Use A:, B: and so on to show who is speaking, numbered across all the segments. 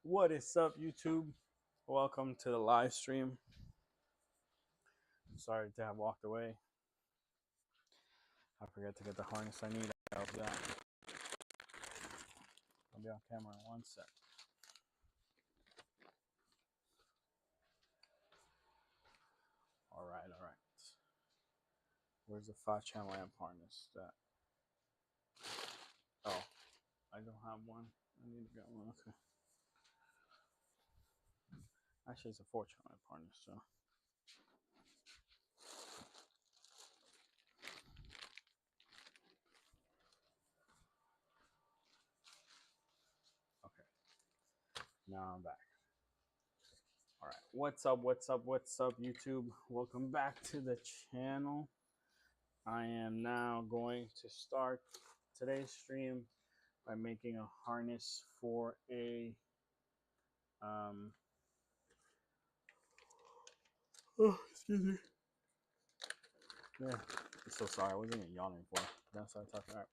A: What is up, YouTube? Welcome to the live stream. Sorry to have walked away. I forgot to get the harness I need. I'll be on camera in 1 sec. All right. Where's the 5-channel amp harness? Oh, I don't have one. I need to get one. Okay. Actually, it's a 4-channel amp harness. So. Okay. Now I'm back. All right. What's up, YouTube? Welcome back to the channel. I am now going to start today's stream by making a harness for a excuse me. Yeah, I'm so sorry. I wasn't even yawning for. That's what I'm talking about.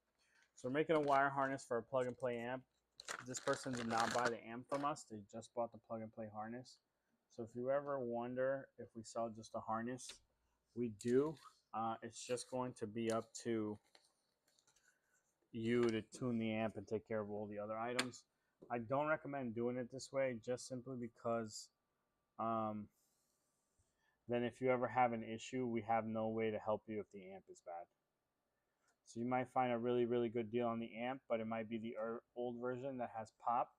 A: So we're making a wire harness for a plug and play amp. This person did not buy the amp from us. They just bought the plug and play harness. So if you ever wonder if we sell just a harness, we do. It's just going to be up to you to tune the amp and take care of all the other items. I don't recommend doing it this way, just simply because then if you ever have an issue, we have no way to help you if the amp is bad. So you might find a really good deal on the amp, but it might be the old version that has pop,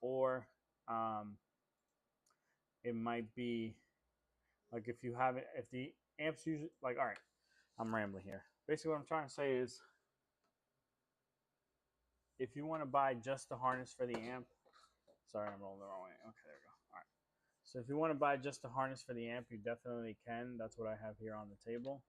A: or it might be like if you have it, if the amp's usually like, all right, I'm rambling here. Basically what I'm trying to say is if you want to buy just the harness for the amp, sorry, I'm rolling the wrong way. Okay, there we go. All right. So if you want to buy just the harness for the amp, you definitely can. That's what I have here on the table.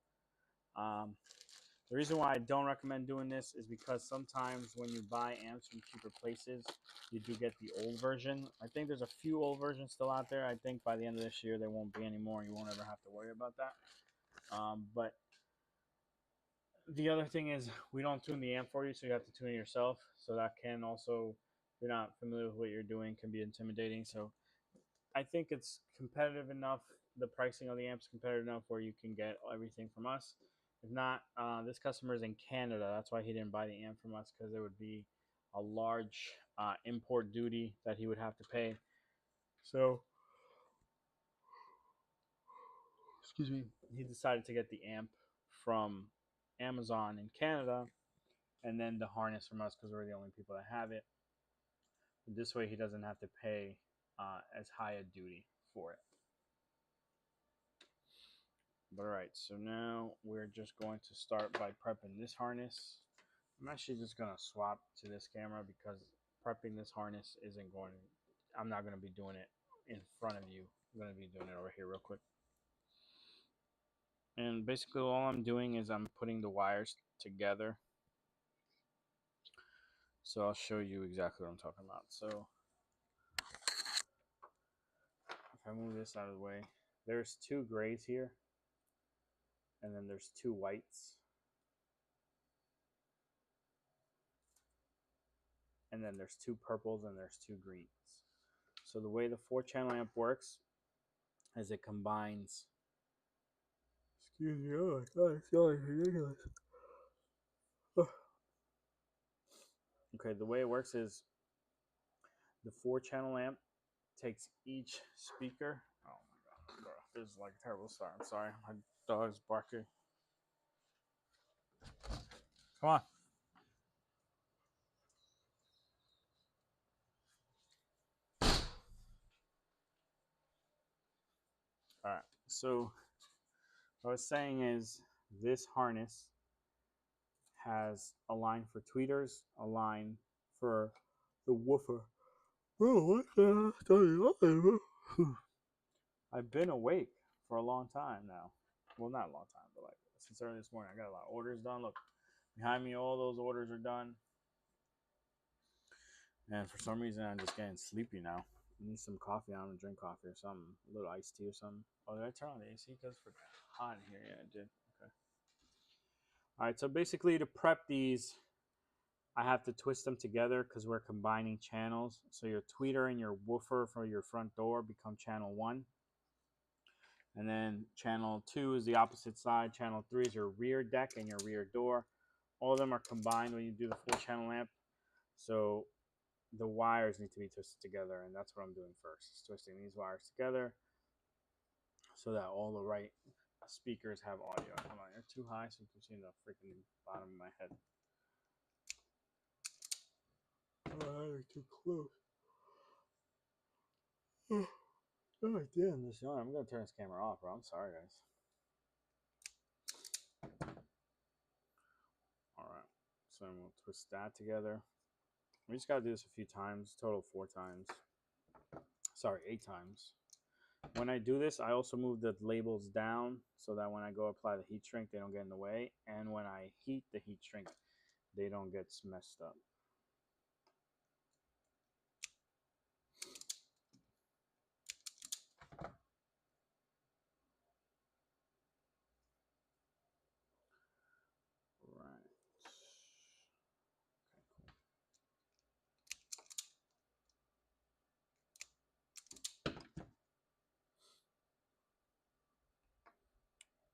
A: The reason why I don't recommend doing this is because sometimes when you buy amps from cheaper places, you do get the old version. I think there's a few old versions still out there. I think by the end of this year, there won't be any more. You won't ever have to worry about that. But the other thing is we don't tune the amp for you, so you have to tune it yourself. So that can also, if you're not familiar with what you're doing, can be intimidating. So I think it's competitive enough. The pricing of the amps competitive enough where you can get everything from us. If not, this customer is in Canada. That's why he didn't buy the amp from us, because there would be a large import duty that he would have to pay. So, excuse me, he decided to get the amp from Amazon in Canada, and then the harness from us because we're the only people that have it. This way, he doesn't have to pay as high a duty for it. But all right, so now we're just going to start by prepping this harness. I'm actually just going to swap to this camera because prepping this harness isn't going to, I'm not going to be doing it in front of you. I'm going to be doing it over here real quick. And basically all I'm doing is I'm putting the wires together. So I'll show you exactly what I'm talking about. So if I move this out of the way, there's 2 grays here. And then there's 2 whites. And then there's 2 purples and there's 2 greens. So the way the 4-channel amp works is it combines. Excuse me, oh my god, it's so ridiculous. Okay, the way it works is the 4-channel amp takes each speaker. Oh my god, bro, this is like a terrible start. I'm sorry, my dog's barking. Come on. All right, so what I was saying is this harness has a line for tweeters, a line for the woofer. Bro, what the hell? I've been awake for a long time now. Well, not a long time, but like since early this morning. I got a lot of orders done. Look, behind me, all those orders are done. And for some reason, I'm just getting sleepy now. I need some coffee. I'm gonna drink coffee or something. A little iced tea or something. Oh, did I turn on the AC? Because it's hot in here. Yeah, I did. Okay. All right. So basically, to prep these, I have to twist them together because we're combining channels. So your tweeter and your woofer for your front door become channel 1. And then channel 2 is the opposite side. Channel 3 is your rear deck and your rear door. All of them are combined when you do the full channel amp. So the wires need to be twisted together, and that's what I'm doing first. Is twisting these wires together so that all the right speakers have audio. Hold on, you're too high so you can see the freaking bottom of my head. Oh, you're too close. Oh, damn, this yawn. I'm gonna turn this camera off, bro. I'm sorry, guys. All right, so I'm gonna twist that together. We just gotta do this a few times. Total 4 times. Sorry, 8 times. When I do this, I also move the labels down so that when I go apply the heat shrink, they don't get in the way. And when I heat the heat shrink, they don't get messed up. Right.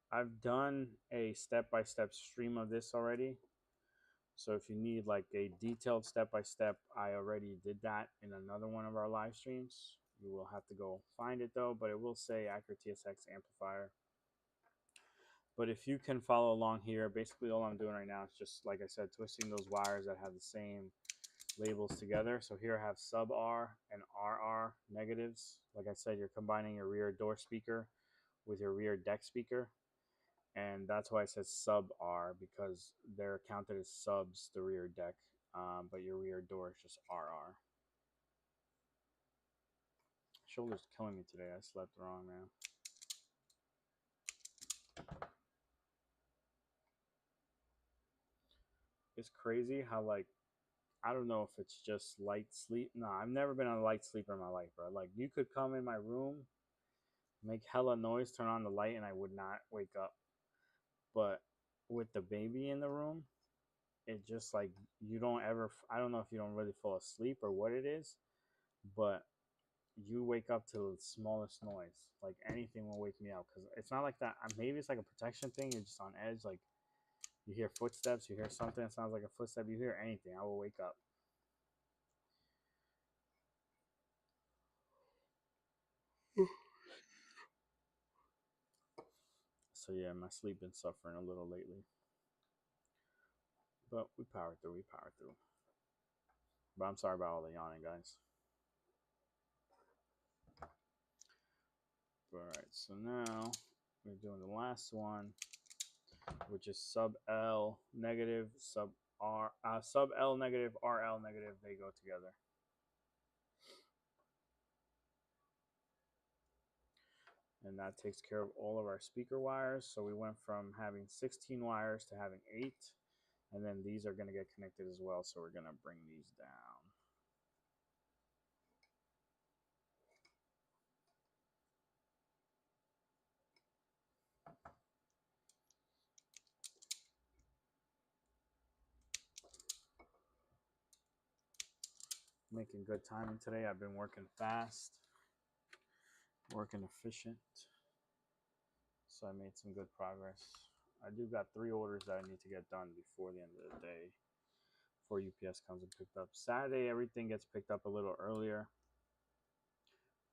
A: I've done a step-by-step stream of this already. So if you need like a detailed step-by-step, I already did that in another one of our live streams. You will have to go find it though, but it will say Acura TSX amplifier. But if you can follow along here, basically all I'm doing right now is just, like I said, twisting those wires that have the same labels together. So here I have sub R and RR negatives. Like I said, you're combining your rear door speaker with your rear deck speaker. And that's why it says sub R, because they're counted as subs, the rear deck, but your rear door is just RR. Shoulder's killing me today. I slept wrong, man. It's crazy how, like, I don't know if it's just light sleep. No, I've never been on a light sleeper in my life, bro. Like, you could come in my room, make hella noise, turn on the light, and I would not wake up. But with the baby in the room, it just like you don't ever. I don't know if you don't really fall asleep or what it is, but you wake up to the smallest noise. Like anything will wake me up because it's not like that. Maybe it's like a protection thing. You're just on edge. Like you hear footsteps, you hear something that sounds like a footstep, you hear anything, I will wake up. So yeah, my sleep been suffering a little lately, but we power through. We power through. But I'm sorry about all the yawning, guys. All right, so now we're doing the last one, which is sub L negative, sub R, sub L negative, RL negative. They go together. And that takes care of all of our speaker wires. So we went from having 16 wires to having 8, and then these are going to get connected as well. So we're going to bring these down. Making good timing today. I've been working fast, working efficient. So I made some good progress. I do got 3 orders that I need to get done before the end of the day, before UPS comes and picked up. Saturday, everything gets picked up a little earlier,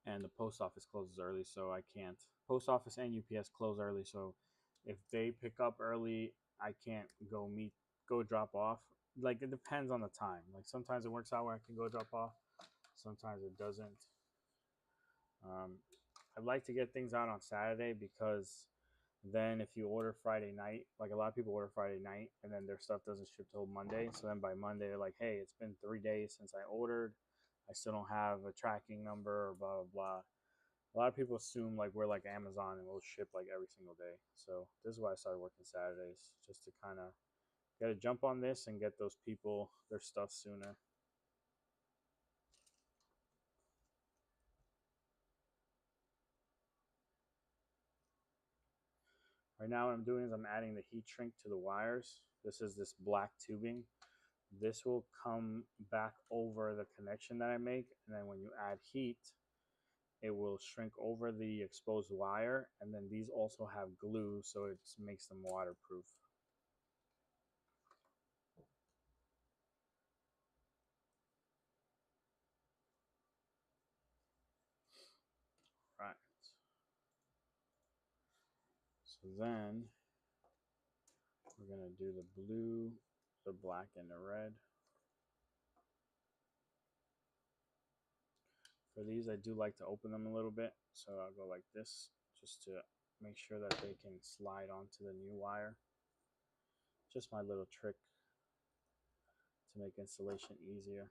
A: and the post office closes early, so I can't. Post office and UPS close early, so if they pick up early, I can't go drop off. Like it depends on the time. Like sometimes it works out where I can go drop off, sometimes it doesn't. I'd like to get things out on Saturday because then if you order Friday night, like a lot of people order Friday night and then their stuff doesn't ship till Monday. So then by Monday, they're like, hey, it's been 3 days since I ordered. I still don't have a tracking number or blah, blah, blah. A lot of people assume like we're like Amazon and we'll ship like every single day. So this is why I started working Saturdays, just to kind of get a jump on this and get those people their stuff sooner. Right now what I'm doing is I'm adding the heat shrink to the wires. This is this black tubing this will come back over the connection that I make, and then when you add heat, it will shrink over the exposed wire, and then these also have glue, so it makes them waterproof. Right. So then we're gonna do the blue, the black, and the red. For these, I do like to open them a little bit, so I'll go like this just to make sure that they can slide onto the new wire. Just my little trick to make installation easier.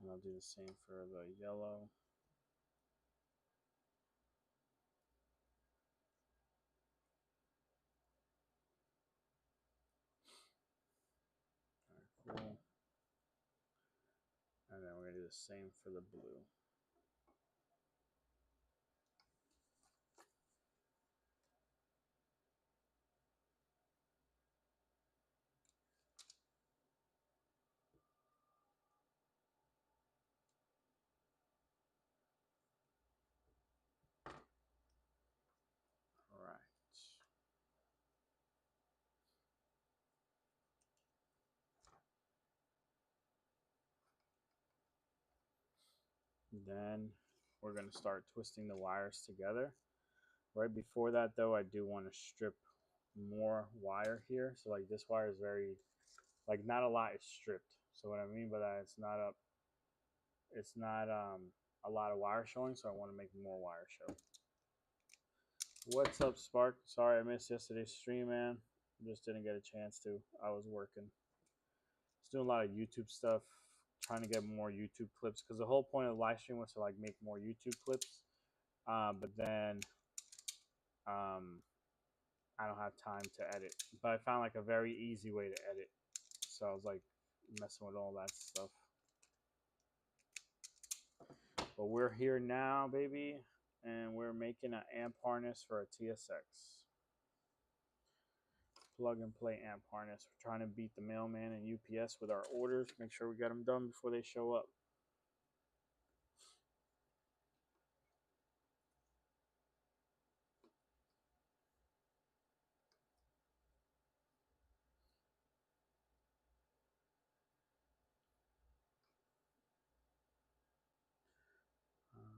A: And I'll do the same for the yellow. All right, cool. And then we're gonna do the same for the blue. All right. Then we're gonna start twisting the wires together. Right before that though, I do want to strip more wire here. So like this wire is very, like not a lot is stripped. So what I mean by that, it's not a lot of wire showing, so I want to make more wire show. What's up, Spark? Sorry I missed yesterday's stream, man. Just didn't get a chance to. I was working. I was doing a lot of YouTube stuff, trying to get more YouTube clips, because the whole point of the live stream was to like make more YouTube clips. But then I don't have time to edit. But I found like a very easy way to edit. So I was like messing with all that stuff. But we're here now, baby, and we're making an amp harness for a TSX. Plug and play amp harness. We're trying to beat the mailman and UPS with our orders. Make sure we get them done before they show up. I don't.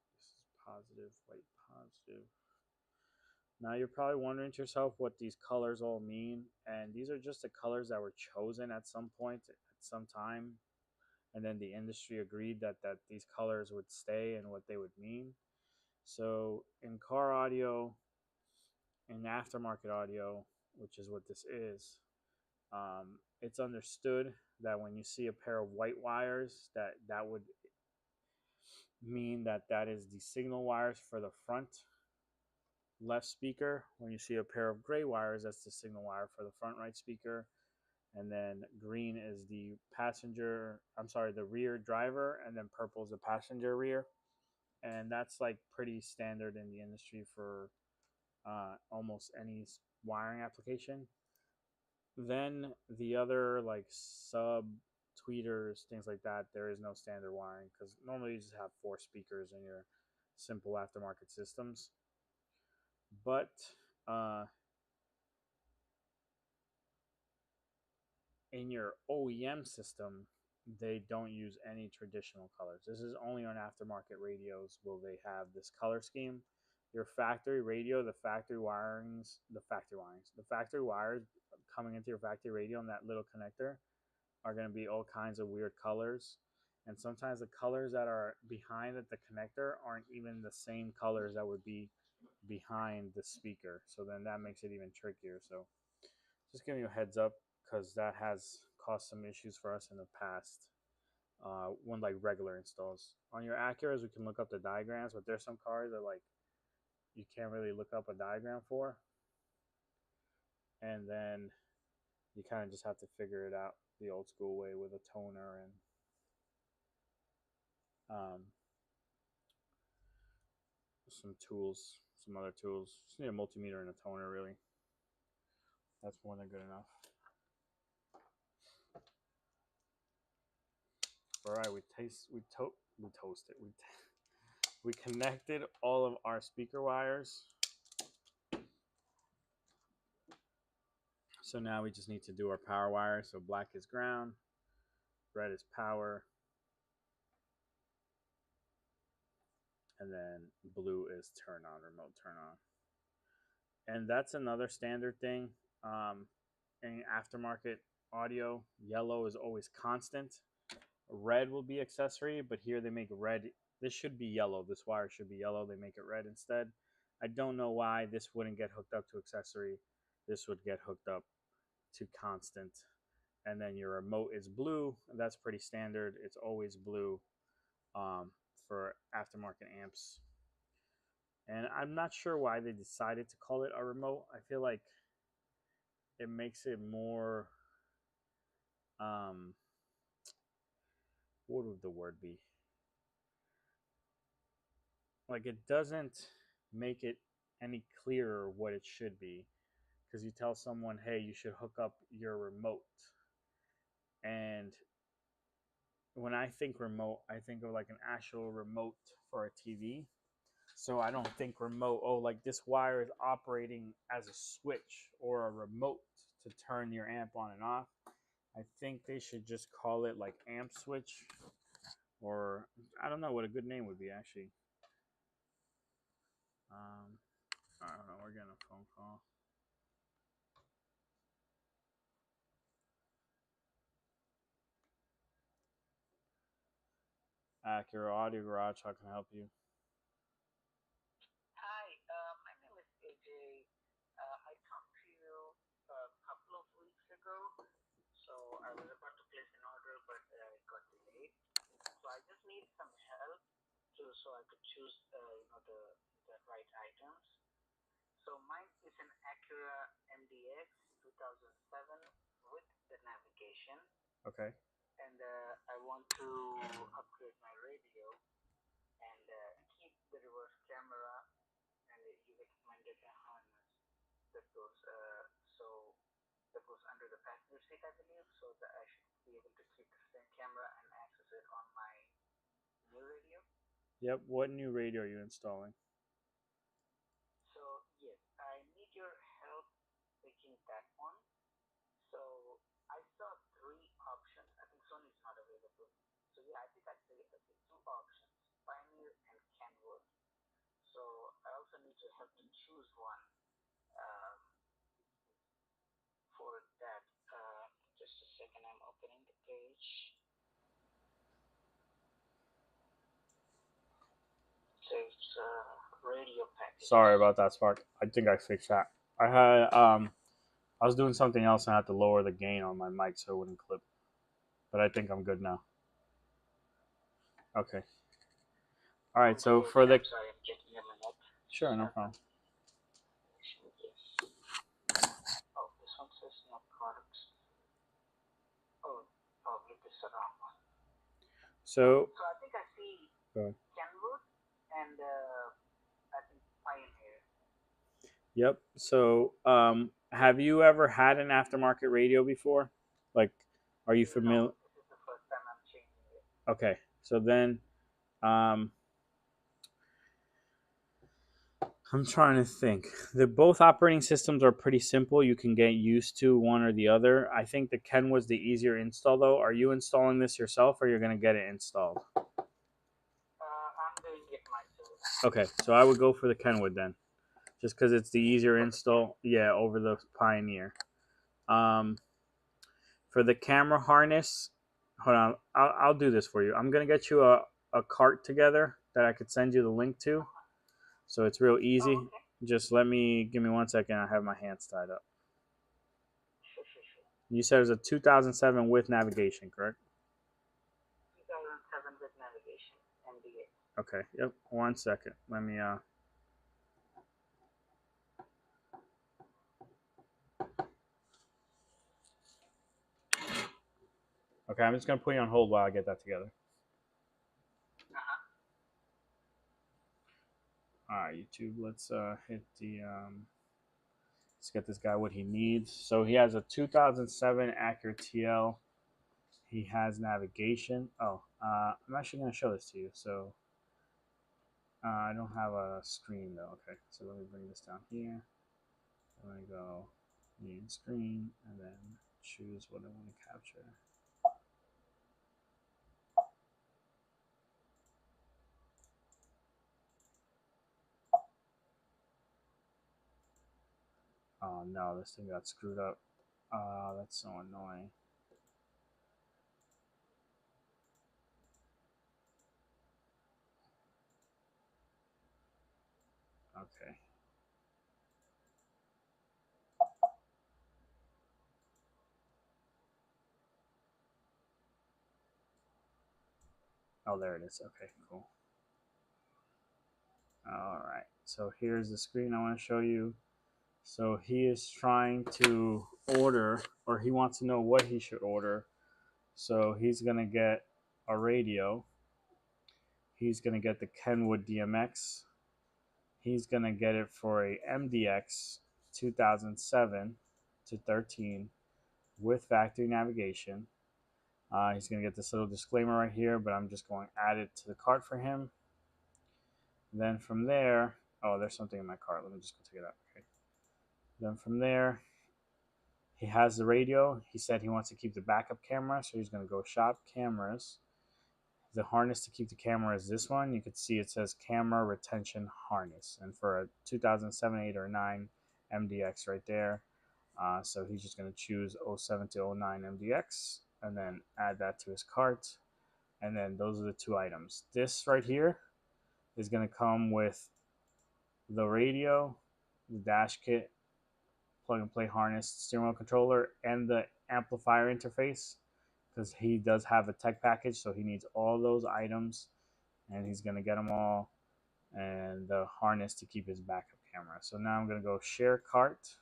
A: This is positive, white positive. Now you're probably wondering to yourself what these colors all mean, and these are just the colors that were chosen at some point, at some time, and then the industry agreed that these colors would stay and what they would mean. So in car audio, in aftermarket audio, which is what this is, it's understood that when you see a pair of white wires, that would mean that is the signal wires for the front left speaker. When you see a pair of gray wires, that's the signal wire for the front right speaker. And then green is the the rear driver, and then purple is the passenger rear. And that's like pretty standard in the industry for almost any wiring application. Then the other like sub tweeters, things like that, there is no standard wiring because normally you just have 4 speakers in your simple aftermarket systems. But uh, in your OEM system, they don't use any traditional colors. This is only on aftermarket radios will they have this color scheme. Your factory radio, the factory wires coming into your factory radio and that little connector are going to be all kinds of weird colors. And sometimes the colors that are behind at the connector aren't even the same colors that would be behind the speaker. So then that makes it even trickier. So just giving you a heads up because that has caused some issues for us in the past when like regular installs. On your Acuras, we can look up the diagrams, but there's some cars that like you can't really look up a diagram for. And then You kind of just have to figure it out the old school way with a toner and some tools, some other tools. Just need a multimeter and a toner, really. That's more than good enough. All right, we toasted. We connected all of our speaker wires. So now we just need to do our power wire. So black is ground, red is power, and then blue is turn on, remote turn on. And that's another standard thing. In aftermarket audio, yellow is always constant. Red will be accessory, but here they make red. This should be yellow. This wire should be yellow. They make it red instead. I don't know why this wouldn't get hooked up to accessory. This would get hooked up to constant. And then your remote is blue. That's pretty standard. It's always blue for aftermarket amps. And I'm not sure why they decided to call it a remote. I feel like it makes it more, what would the word be? Like, it doesn't make it any clearer what it should be, because you tell someone, hey, you should hook up your remote. And when I think remote, I think of like an actual remote for a TV. So I don't think remote, oh, like this wire is operating as a switch or a remote to turn your amp on and off. I think they should just call it like amp switch, or I don't know what a good name would be actually. I don't know. We're getting a phone call. Acura Audio Garage. How can I help you?
B: Hi, my name is AJ. I talked to you a couple of weeks ago, so I was about to place an order, but it got delayed. So I just need some help so I could choose, the right items. So mine is an Acura MDX 2007 with the navigation,
A: Okay.
B: and I want to upgrade my radio and keep the reverse camera, and you recommended a harness that goes so that goes under the passenger seat, I believe, so that I should be able to keep the same camera and access it on my new radio.
A: Yep. What new radio are you installing?
B: So yes, I need your help picking that one. So I saw three options. I think Sony's not available. So yeah, I see two options: Pioneer and Kenwood. So I also need your help to choose one um, for that. Just a second, I'm opening the page. Says radio package.
A: Sorry about that, Spark. I think I fixed that. I was doing something else and I had to lower the gain on my mic so it wouldn't clip. But I think I'm good now. Okay. All right. So
B: Okay,
A: for
B: okay,
A: the
B: I'm sorry, I'm getting a minute.
A: sure, no problem.
B: Yes. Oh, this one says no products. Oh, probably this is the wrong one.
A: So
B: So I think I see Kenwood and I think Pioneer.
A: yep. So have you ever had an aftermarket radio before? Like, are you familiar?
B: No, this is the first time I'm changing it.
A: Okay. So then, um, I'm trying to think. Both operating systems are pretty simple. You can get used to one or the other. I think the Ken was the easier install, though. Are you installing this yourself, or you're going to get it installed?
B: I'm doing it myself.
A: Okay, so I would go for the Kenwood then, just because it's the easier install. Yeah, over the Pioneer. Um, for the camera harness, hold on. I'll do this for you. I'm gonna get you a cart together that I could send you the link to, so it's real easy.
B: Oh, okay.
A: Just give me 1 second. I have my hands tied up.
B: Sure, sure, sure.
A: You said it was a 2007 with navigation, correct?
B: 2007 with navigation, MDA.
A: Okay. Yep. 1 second. Let me Okay, I'm just gonna put you on hold while I get that together.
B: Uh-huh.
A: All right, YouTube. Let's hit the let's get this guy what he needs. So he has a 2007 Acura TL. He has navigation. Oh, I'm actually gonna show this to you. So I don't have a screen though. Okay, so let me bring this down here. I'm gonna go main screen and then choose what I want to capture. Oh no, this thing got screwed up. That's so annoying. Okay. Oh, there it is. Okay, cool. All right. So here's the screen I want to show you. So he is trying to order, or he wants to know what he should order. So he's gonna get a radio. He's gonna get the Kenwood DMX. He's gonna get it for a MDX 2007 to 13 with factory navigation. He's gonna get this little disclaimer right here, but I'm just going to add it to the cart for him. Then from there, oh, there's something in my cart. Let me just go take it out. Okay. Then from there, he has the radio. He said he wants to keep the backup camera, so he's going to go shop cameras. The harness to keep the camera is this one. You can see it says camera retention harness, and for a 2007, 8, or 9 MDX right there. So he's just going to choose 07 to 09 MDX and then add that to his cart. And then those are the two items. This right here is going to come with the radio, the dash kit, plug and play harness, steering wheel controller, and the amplifier interface, because he does have a tech package, so he needs all those items, and he's gonna get them all, and the harness to keep his backup camera. So now I'm gonna go share cart.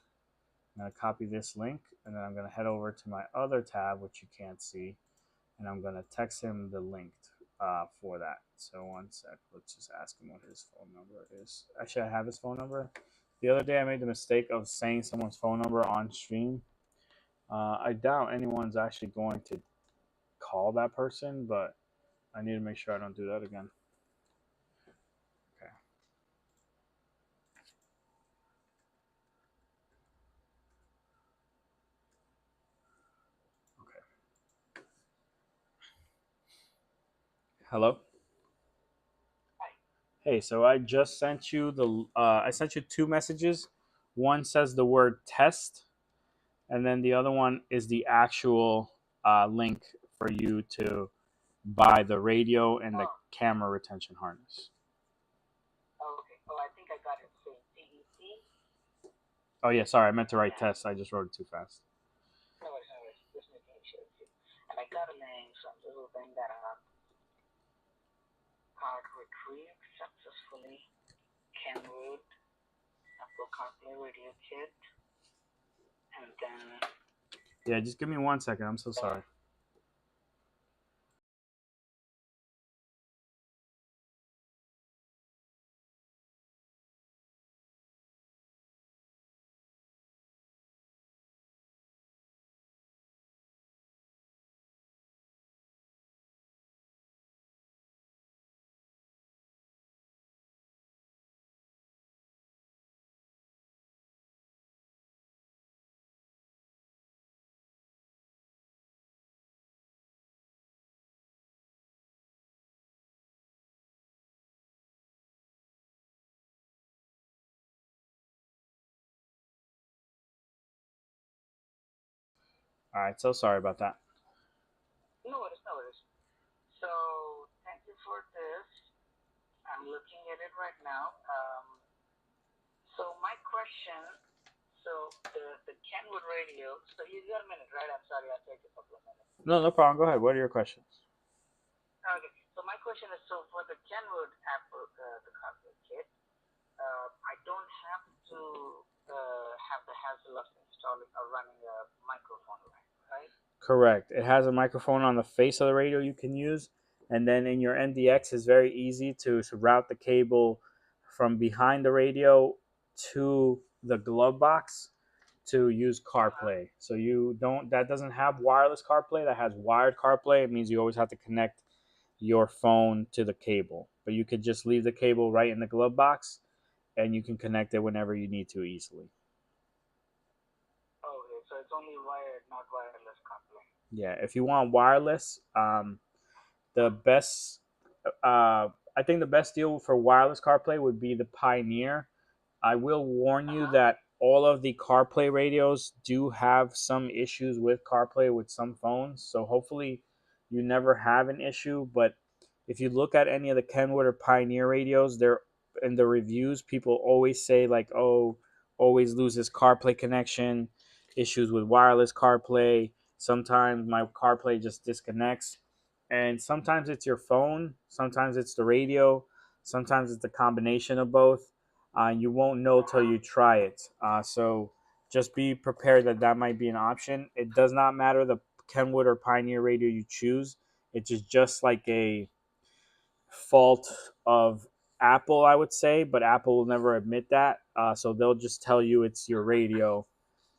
A: I'm gonna copy this link, and then I'm gonna head over to my other tab, which you can't see, and I'm gonna text him the link for that. So one sec, let's just ask him what his phone number is. Actually, I have his phone number. The other day, I made the mistake of saying someone's phone number on stream. I doubt anyone's actually going to call that person, but I need to make sure I don't do that again. Okay. Okay. Hello.
B: Hi.
A: Hey, so I just sent you the. I sent you two messages. One says the word test, and then the other one is the actual link for you to buy the radio and the
B: Oh,
A: camera retention harness.
B: okay. Oh, I think I got it. Saying TEC.
A: Oh yeah, sorry, I meant to write
B: Yeah.
A: test. I just wrote it too fast.
B: No worries, no worries. Just making sure too. And I got a link, so I'm just opening that up. Card retrieved successfully. Kenwood, Apple CarPlay radio kit, and then
A: Yeah, just give me 1 second. I'm so sorry. All right, so sorry about that.
B: no worries, no worries. So thank you for this. I'm looking at it right now. So my question, so the Kenwood radio. So you got a minute, right? I'm sorry, I'll take a couple of minutes.
A: No, no problem. Go ahead. What are your questions?
B: Okay. So my question is, so for the Kenwood Apple, the CarPlay kit, I don't have to have the hassle of installing or running a microphone, right?
A: Correct. It has a microphone on the face of the radio you can use, and then in your NDX it's very easy to route the cable from behind the radio to the glove box to use CarPlay. So you don't that doesn't have wireless CarPlay, that has wired CarPlay. It means you always have to connect your phone to the cable. But you could just leave the cable right in the glove box and you can connect it whenever you need to easily.
B: Okay, so it's only wired, not wireless CarPlay.
A: Yeah, if you want wireless, the best I think the best deal for wireless CarPlay would be the Pioneer. I will warn you that all of the CarPlay radios do have some issues with CarPlay with some phones. So hopefully you never have an issue. But if you look at any of the Kenwood or Pioneer radios, they're in the reviews, people always say like, oh, always loses CarPlay connection, issues with wireless CarPlay. Sometimes my CarPlay just disconnects. And sometimes it's your phone, sometimes it's the radio, sometimes it's a combination of both. You won't know till you try it. So just be prepared that that might be an option. It does not matter the Kenwood or Pioneer radio you choose. It's just like a fault of Apple, I would say, but Apple will never admit that. So they'll just tell you it's your radio.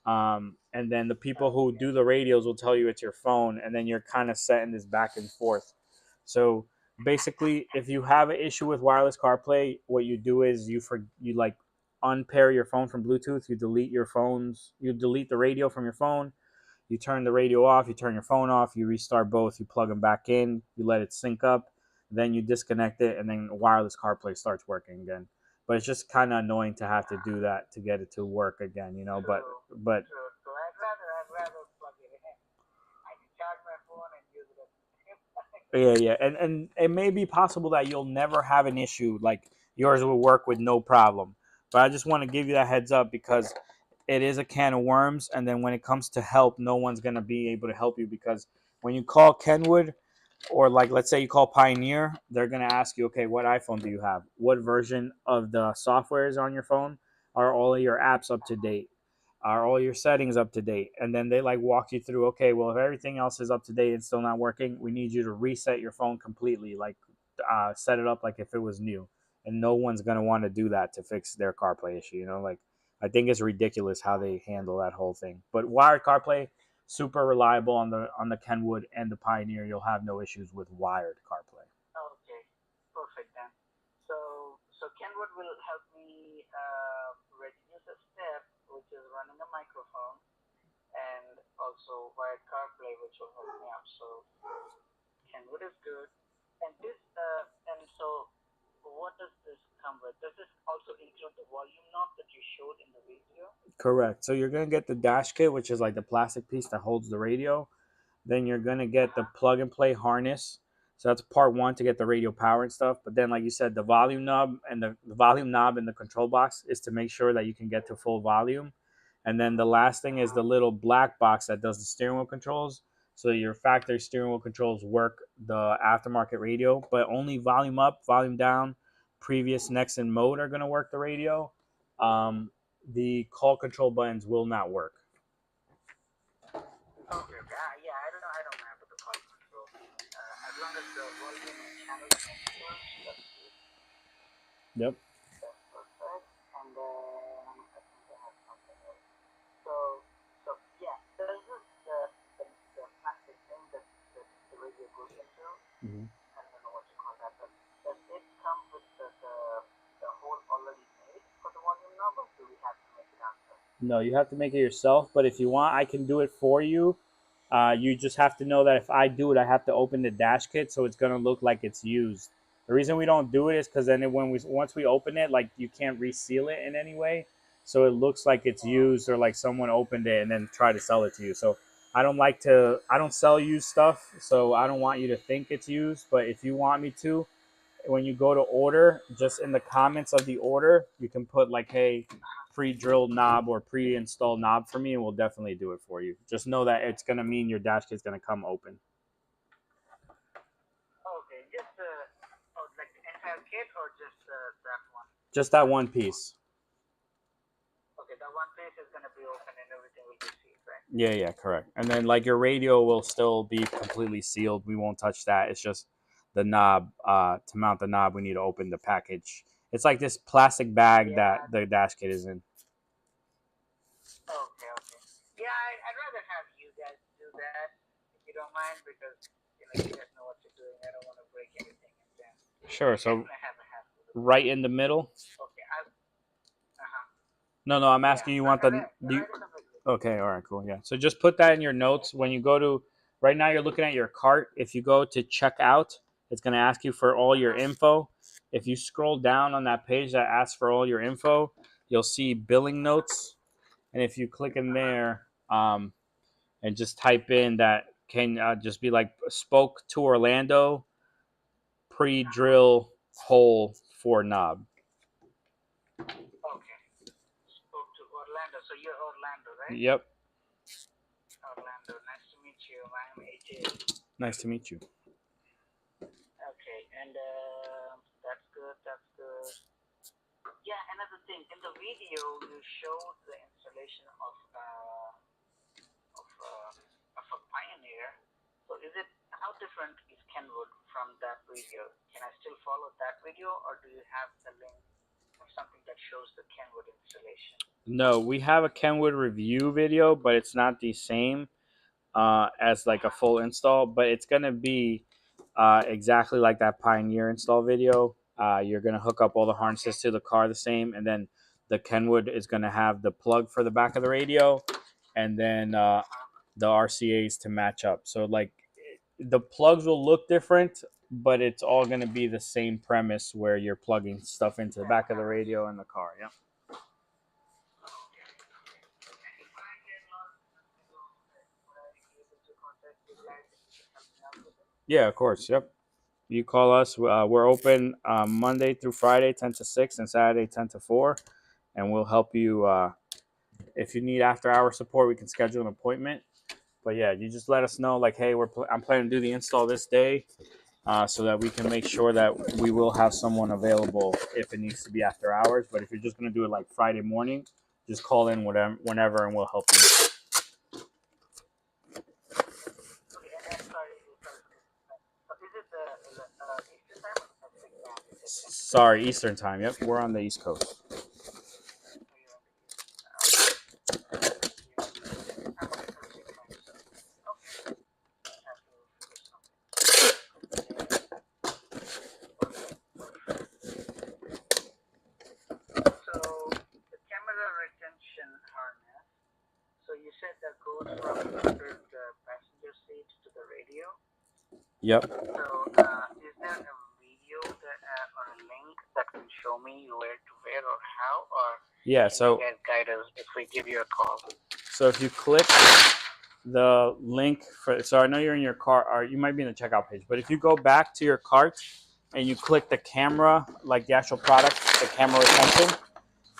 A: And then the people who do the radios will tell you it's your phone, and then you're kind of set in this back and forth. So basically, if you have an issue with wireless CarPlay, what you do is you like unpair your phone from Bluetooth. You delete the radio from your phone. You turn the radio off. You turn your phone off. You restart both. You plug them back in. You let it sync up. Then you disconnect it, and then wireless CarPlay starts working again. But it's just kind of annoying to have to do that to get it to work again, you know. But
B: So I'd rather plug it in. I can charge my phone and use it at the same time.
A: yeah, and it may be possible that you'll never have an issue like yours will work with no problem. But I just want to give you that heads up because it is a can of worms, and then when it comes to help, no one's gonna be able to help you because when you call Kenwood or like let's say you call Pioneer, they're gonna ask you, okay, what iPhone do you have? What version of the software is on your phone? Are all of your apps up to date? Are all your settings up to date? And then they like walk you through, okay, well if everything else is up to date and still not working, we need you to reset your phone completely, like set it up like if it was new. And no one's gonna want to do that to fix their CarPlay issue, you know, like I think it's ridiculous how they handle that whole thing. But wired CarPlay, super reliable on the Kenwood and the Pioneer. You'll have no issues with wired CarPlay.
B: Okay, perfect then. So Kenwood will help me reduce a step, which is running a microphone, and also wired CarPlay, which will help me out. So Kenwood is good. And so what does this come with? Does this also include the volume knob that you showed in the video?
A: Correct. So you're gonna get the dash kit, which is like the plastic piece that holds the radio. Then you're gonna get the plug and play harness. So that's part one to get the radio power and stuff. But then, like you said, the volume knob and the volume knob in the control box is to make sure that you can get to full volume. And then the last thing is the little black box that does the steering wheel controls. So your factory steering wheel controls work the aftermarket radio, but only volume up, volume down, previous, next, and mode are gonna work the radio. The call control buttons will not work.
B: Okay, okay. Yeah, I don't mind with the call control. As long as the volume and channel change works, that's good.
A: Yep.
B: That's perfect. And then I think I have something else. So, so yeah, there's the plastic thing that the radio goes into.
A: Mm-hmm.
B: I don't know what you call that, but does it come with the hole already made for the volume knob, or do we have to make it ourselves?
A: No, you have to make it yourself. But if you want, I can do it for you. You just have to know that if I do it, I have to open the dash kit, so it's gonna look like it's used. The reason we don't do it is because then when we once we open it, like you can't reseal it in any way, so it looks like it's used or like someone opened it and then try to sell it to you. So I don't sell used stuff, so I don't want you to think it's used. But if you want me to, when you go to order, just in the comments of the order, you can put like, hey, pre-drilled knob or pre-installed knob for me, and we'll definitely do it for you. Just know that it's gonna mean your dash kit's gonna come open.
B: Okay, just like the entire kit or just that one?
A: Just that one piece.
B: Okay, that one piece is gonna be open and everything will be sealed, right?
A: Yeah, correct. And then like your radio will still be completely sealed. We won't touch that. It's just the knob. To mount the knob, we need to open the package. It's like this plastic bag that
B: Yeah.
A: the dash kit is in.
B: Okay. Okay. Yeah, I'd rather have you guys do that if you don't mind, because you guys know what you're doing. I don't want to break anything, and then
A: Sure.
B: you guys
A: So
B: may have a hassle with it.
A: right in the middle.
B: Okay. I. Uh huh.
A: No, I'm
B: Yeah.
A: asking you want the do you,
B: Right in the middle.
A: okay, all right, cool. Yeah. So just put that in your notes when you go to right now you're looking at your cart. If you go to check out, it's going to ask you for all your info. If you scroll down on that page that asks for all your info, you'll see billing notes. And if you click in there and just type in that can just be like spoke to Orlando pre-drill hole for knob.
B: Okay. Spoke to Orlando. So you're Orlando, right?
A: Yep.
B: Orlando. Nice to meet you. I'm AJ.
A: Nice to meet you.
B: Okay. And that's good. That's good. Yeah. Another thing. In the video, you showed the installation of uh, of a Pioneer. So is it how different is Kenwood from that video? Can I still follow that video, or do you have the link or something that shows the Kenwood installation?
A: No, we have a Kenwood review video, but it's not the same as like a full install. But it's gonna be exactly like that Pioneer install video. You're gonna hook up all the harnesses to the car the same, and then the Kenwood is gonna have the plug for the back of the radio, and then the RCA's to match up. So like the plugs will look different, but it's all gonna be the same premise where you're plugging stuff into the back of the radio in the car. Yeah. Yeah, of course. Yep. You call us. We're open Monday through Friday, 10 to 6, and Saturday, 10 to 4. And we'll help you. If you need after hour support, we can schedule an appointment. But yeah, you just let us know, like, hey, I'm planning to do the install this day so that we can make sure that we will have someone available if it needs to be after hours. But if you're just going to do it like Friday morning, just call in whenever and we'll help you. Sorry, Eastern time. Yep, we're on the East Coast.
B: So you said that goes from under the passenger seat to the radio.
A: Yep.
B: So is there a video that, or a link that can show me where to wear or how, or
A: yeah?
B: can
A: So
B: you guys guide us if we give you a call?
A: So if you click the link for, so I know you're in your car, or you might be in the checkout page, but if you go back to your cart and you click the camera, like the actual product, the camera retention,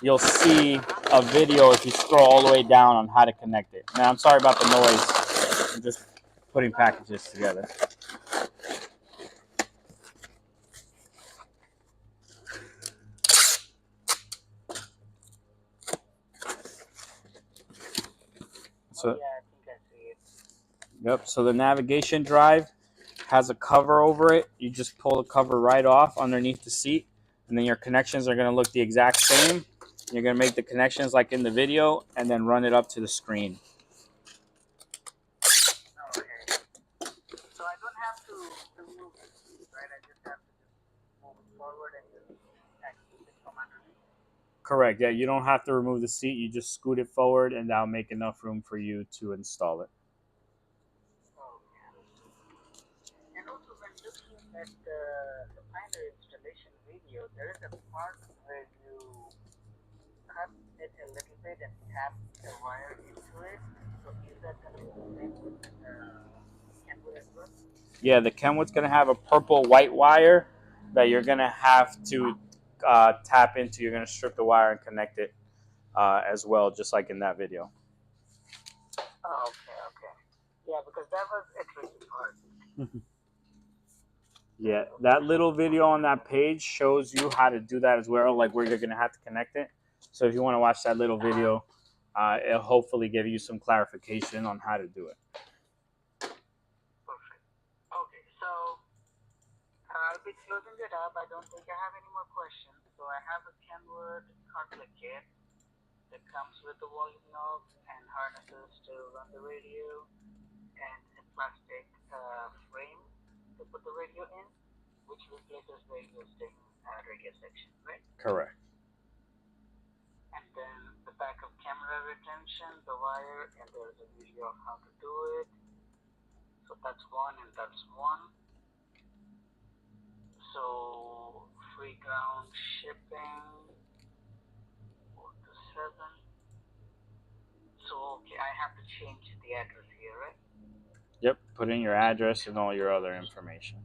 A: you'll see a video if you scroll all the way down on how to connect it. Now, I'm sorry about the noise. I'm just putting packages together. So,
B: yeah, I think I see it.
A: Yep. So the navigation drive has a cover over it. You just pull the cover right off underneath the seat, and then your connections are going to look the exact same. You're going to make the connections like in the video and then run it up to the screen.
B: Okay. So I don't have to remove the seat, right? I just have to just move it forward and just access it from underneath.
A: Correct. Yeah, you don't have to remove the seat. You just scoot it forward, and that'll make enough room for you to install it.
B: Okay. And also, when looking at the Pioneer installation video, there is a part where you cut it a little bit and tap the wire into it. So is that going to be the same with Kenwood as well?
A: Yeah, the Kenwood's going to have a purple white wire that you're going to have to tap into. You're going to strip the wire and connect it as well, just like in that video.
B: Oh, okay. Yeah, because that was a tricky part.
A: Yeah, that little video on that page shows you how to do that as well, like where you're going to have to connect it. So if you want to watch that little video, it'll hopefully give you some clarification on how to do it.
B: Perfect. Okay, so I'll be closing it up. I don't think I have any more questions. So I have a Kenwood Cartlet kit that comes with the volume knob and harnesses to run the radio, and a plastic frame to put the radio in, which replaces the existing radio section, right?
A: Correct.
B: And then the backup camera retention, the wire, and there's a video of how to do it. So that's one, and that's one. So free ground shipping, 4 to 7. So okay, I have to change the address here, right?
A: Yep. Put in your address and all your other information.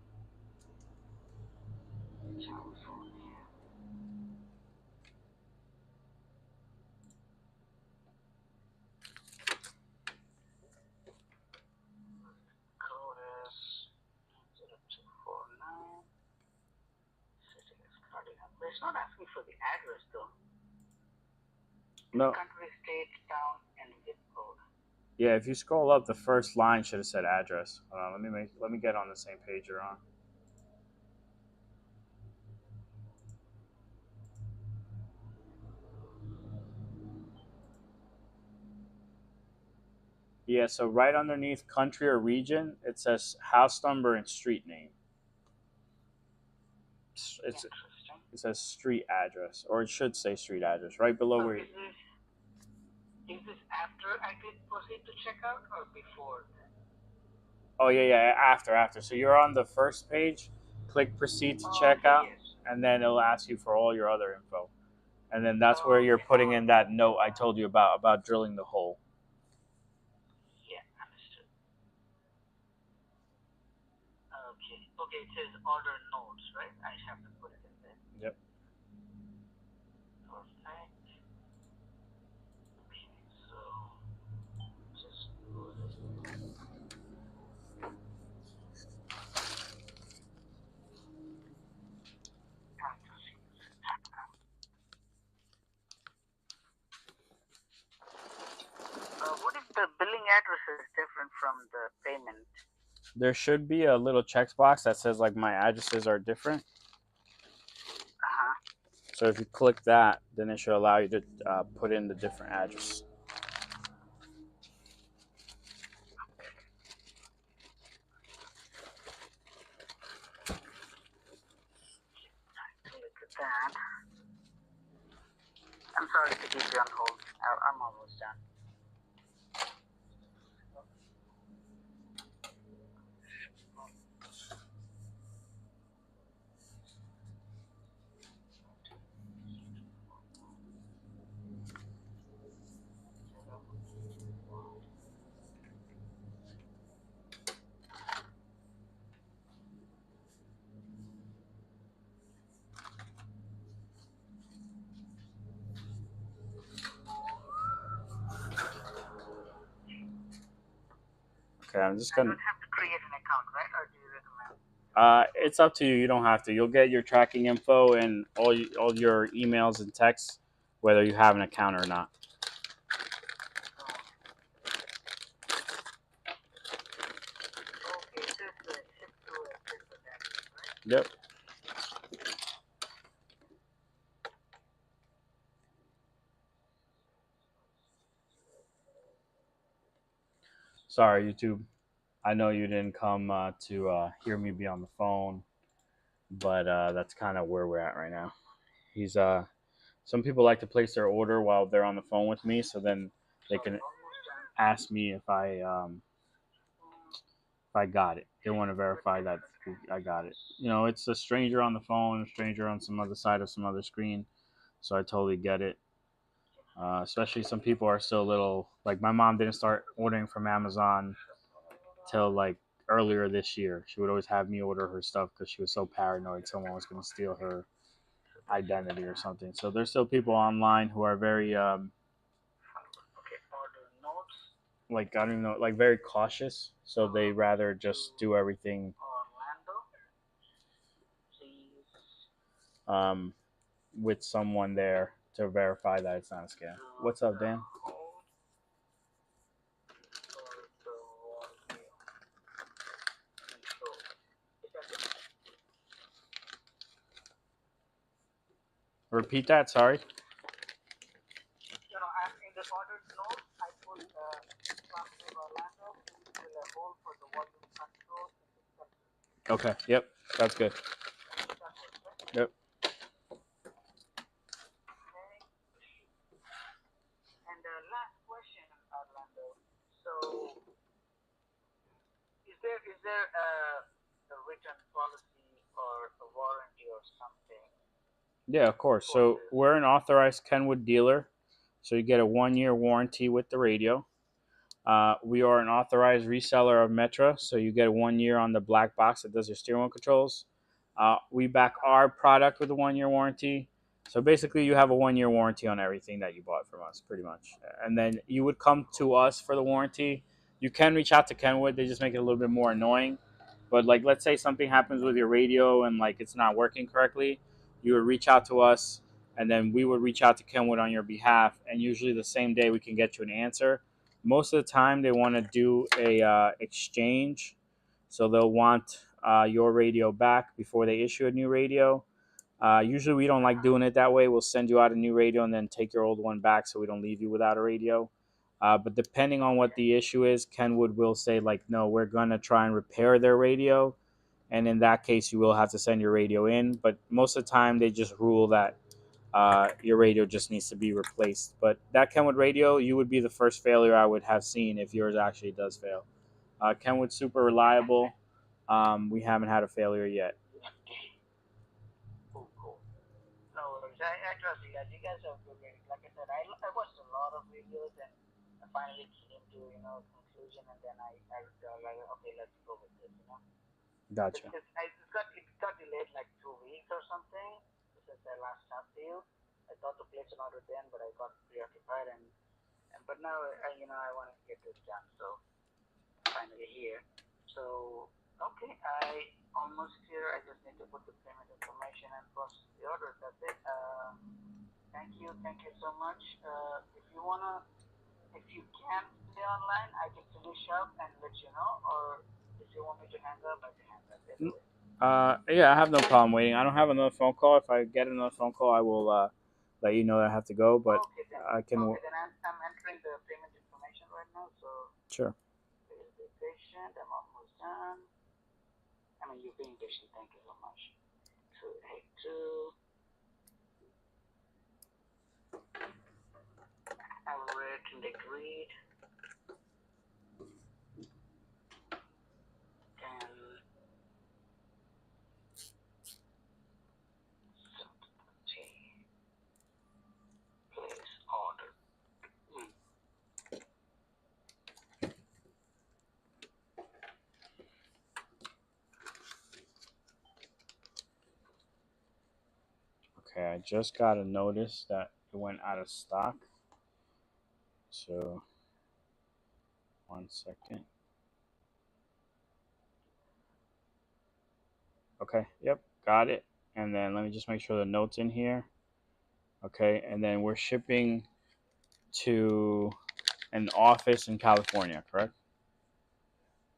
B: California. Code is 0249. City is Cardinal. It's not asking for the address though.
A: No.
B: Country, state, town, and zip code.
A: Yeah, if you scroll up, the first line should have said address. Hold on, let me get on the same page you're on. Yeah, so right underneath country or region, it says house number and street name. It's
B: Interesting.
A: It says street address, or it should say street address right below
B: So
A: where.
B: is this after I click proceed to checkout or before that?
A: Oh yeah, after. So you're on the first page. Click proceed to
B: Okay,
A: checkout,
B: yes.
A: and then it'll ask you for all your other info, and then that's where you're putting in that note I told you about drilling the hole.
B: Yeah, understood. Okay. Okay, it says order notes, right? I have to put it in there.
A: Yep.
B: Perfect. Okay, so just put it. What if the billing address is different from the payment?
A: There should be a little checkbox that says like my addresses are different.
B: Uh-huh.
A: So if you click that, then it should allow you to put in the different address.
B: Look at that. I'm sorry to keep you on hold. I'm almost done.
A: Okay, I'm just
B: I
A: gonna.
B: don't have to create an account, right? Or do you recommend?
A: It's up to you. You don't have to. You'll get your tracking info and all your emails and texts, whether you have an account or not.
B: Okay, it says ship to a different address, right?
A: Yep. Sorry, YouTube. I know you didn't come to hear me be on the phone, but that's kind of where we're at right now. He's Some people like to place their order while they're on the phone with me, so then they can ask me if I got it. They want to verify that I got it. You know, it's a stranger on the phone, a stranger on some other side of some other screen, so I totally get it. Especially some people are still a little like my mom didn't start ordering from Amazon till like earlier this year. She would always have me order her stuff because she was so paranoid someone was going to steal her identity or something. So there's still people online who are very
B: Okay, order notes.
A: like I don't even know, like very cautious. So they rather just do everything
B: Orlando. Please.
A: with someone there to verify that it's not a scam. What's up, Dan?
B: Hold.
A: Repeat that. Sorry.
B: In this order note, I put Classic Orlando, please fill a hole for the volume control in the center.
A: Okay. Yep. That's good.
B: That was it.
A: Yep.
B: Okay. And last question, Orlando. So, is there a written policy or a warranty or something
A: Yeah, of course.
B: for
A: So
B: this?
A: we're an authorized Kenwood dealer, so you get a 1 year warranty with the radio. We are an authorized reseller of Metra, so you get a 1 year on the black box that does your steering wheel controls. We back our product with a 1 year warranty. So basically, you have a 1 year warranty on everything that you bought from us, pretty much. And then you would come to us for the warranty. You can reach out to Kenwood; they just make it a little bit more annoying. But like, let's say something happens with your radio and like it's not working correctly, you would reach out to us, and then we would reach out to Kenwood on your behalf. And usually, the same day, we can get you an answer. Most of the time they want to do a exchange, so they'll want your radio back before they issue a new radio. Usually we don't like doing it that way. We'll send you out a new radio and then take your old one back so we don't leave you without a radio. But depending on what
B: Okay.
A: the issue is, Kenwood will say like, no, we're gonna try and repair their radio, and in that case you will have to send your radio in. But most of the time they just rule that your radio just needs to be replaced. But that Kenwood radio, you would be the first failure I would have seen if yours actually does fail. Kenwood's super reliable. We haven't had a failure yet.
B: Cool, cool. No worries. I trust you guys. You guys have good ratings. Like I said, I watched a lot of videos and I finally came to conclusion, and then I like, okay, let's go with this.
A: Gotcha.
B: It got delayed like 2 weeks or something since I last talked to you. I thought to place an order then, but I got preoccupied, and but now I want to get this done. So finally here. So okay, I almost here. I just need to put the payment information and process the order. That's it. Thank you so much. If you can stay online, I can finish up and let you know. Or if you want me to hang up, I can hang up. Either way.
A: Yeah, I have no problem waiting. I don't have another phone call. If I get another phone call, I will let you know that I have to go. But
B: Okay then.
A: I can.
B: Okay then. I'm entering the payment information right now. So
A: Sure.
B: please be patient. I'm almost done. I mean, you're being patient. Thank you so much. 282. I will read and agreed. And place order. Hmm.
A: Okay, I just got a notice that it went out of stock. So 1 second. Okay. Yep. Got it. And then let me just make sure the notes in here. Okay. And then we're shipping to an office in California, correct?